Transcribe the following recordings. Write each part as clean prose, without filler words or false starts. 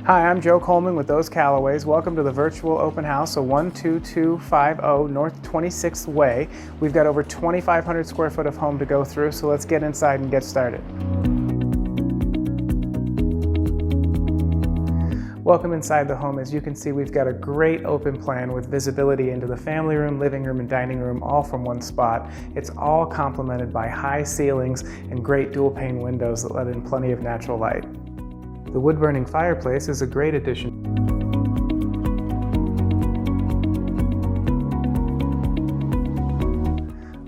Hi, I'm Joe Coleman with those Callaways. Welcome to the virtual open house, 12250 North 26th Way. We've got over 2,500 square foot of home to go through, so let's get inside and get started. Welcome inside the home. As you can see, we've got a great open plan with visibility into the family room, living room, and dining room all from one spot. It's all complemented by high ceilings and great dual pane windows that let in plenty of natural light. The wood-burning fireplace is a great addition.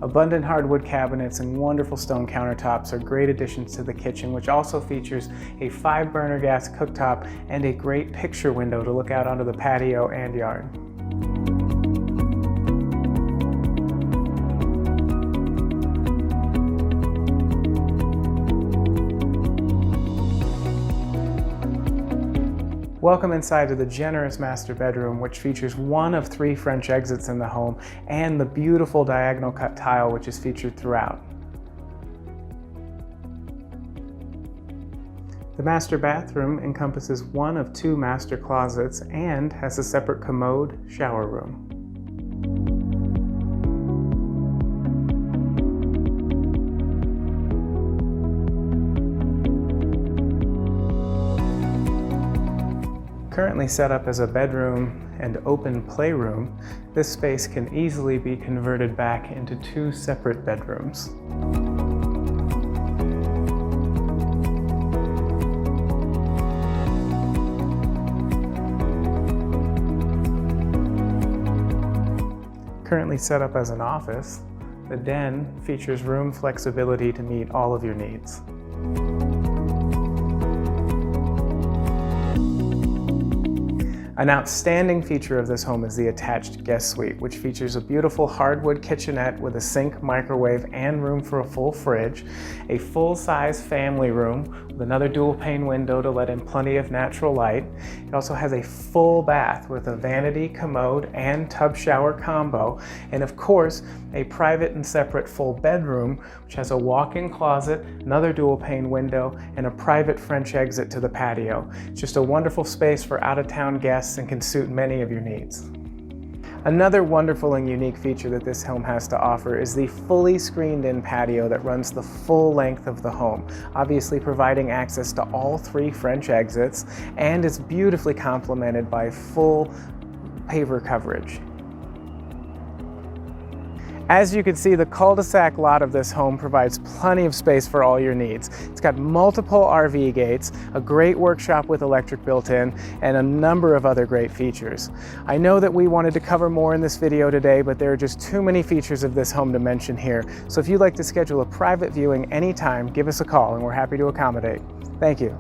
Abundant hardwood cabinets and wonderful stone countertops are great additions to the kitchen, which also features a 5-burner gas cooktop and a great picture window to look out onto the patio and yard. Welcome inside to the generous master bedroom, which features one of 3 French exits in the home and the beautiful diagonal cut tile which is featured throughout. The master bathroom encompasses one of 2 master closets and has a separate commode shower room. Currently set up as a bedroom and open playroom, this space can easily be converted back into 2 separate bedrooms. Currently set up as an office, the den features room flexibility to meet all of your needs. An outstanding feature of this home is the attached guest suite, which features a beautiful hardwood kitchenette with a sink, microwave, and room for a full fridge, a full-size family room with another dual pane window to let in plenty of natural light. It also has a full bath with a vanity, commode, and tub shower combo, and of course, a private and separate full bedroom, which has a walk-in closet, another dual pane window, and a private French exit to the patio. It's just a wonderful space for out-of-town guests and can suit many of your needs. Another wonderful and unique feature that this home has to offer is the fully screened-in patio that runs the full length of the home, obviously providing access to all 3 French exits, and is beautifully complemented by full paver coverage. As you can see, the cul-de-sac lot of this home provides plenty of space for all your needs. It's got multiple RV gates, a great workshop with electric built in, and a number of other great features. I know that we wanted to cover more in this video today, but there are just too many features of this home to mention here. So if you'd like to schedule a private viewing anytime, give us a call and we're happy to accommodate. Thank you.